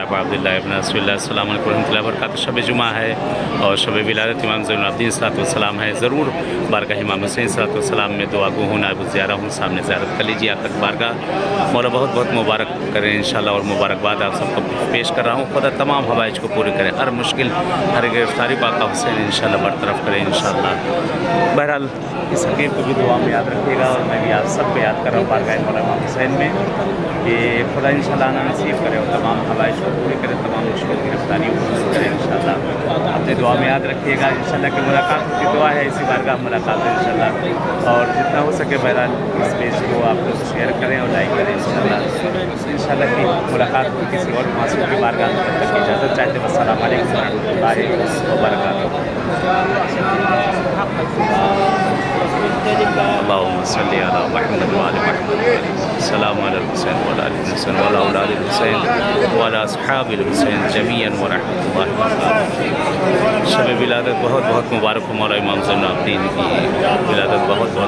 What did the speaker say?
عبداللہ ابن رسول اللہ السلام علیکم ورحمۃ اللہ وبرکاتہ۔ شب جمعہ ہے اور شب ولادت امام زین العابدین صلوات والسلام ہے۔ ضرور بارگاہ امام حسین صلوات والسلام میں دعا گو ہوں، نائب الزیارہ ہوں، سامنے زیارت کر لیجیے آ کر بارگاہ۔ مولا بہت بہت مبارک کریں انشاءاللہ، اور مبارکباد آپ سب کو پیش کر رہا ہوں۔ خدا تمام حوائج کو پورے کریں، ہر مشکل ہر گرفتاری پاک حسین انشاءاللہ برطرف کریں انشاءاللہ۔ بہرحال اس حقیق کو بھی دعا میں یاد رکھیے گا، اور میں بھی آپ سب کو یاد کر رہا ہوں بارگاہ مولا امام حسین میں کہ خدا انشاءاللہ آنا نصیب کرے اور تمام حوائج کو پورے کرے، تمام مشکل گرفتاریوں کو دور کرے انشاءاللہ۔ اپنے دعا میں یاد رکھیے گا انشاءاللہ کہ ملاقات کی دعا ہے، اسی بارگاہ ملاقات ہے انشاءاللہ، اور جتنا ہو سکے بہرحال اس پیج کو آپ لوگ شیئر کریں اور لائک کریں انشاءاللہ کی ملاقات کو کسی اور معصوم کی بارگاہ میں تک اجازت چاہتے ہیں۔ السلام علیکم ورحمۃ اللہ وبرکاتہ۔ اللهم صل على محمد وعلى محمد، السلام على الحسين وعلى آل الحسين وعلى أولاد الحسين وعلى أصحاب الحسين جميعا ورحمۃ اللہ وبرکاتہ۔ شب ولادت بہت بہت مبارک ہو، مولا امام زین العابدین کی ولادت بہت بہت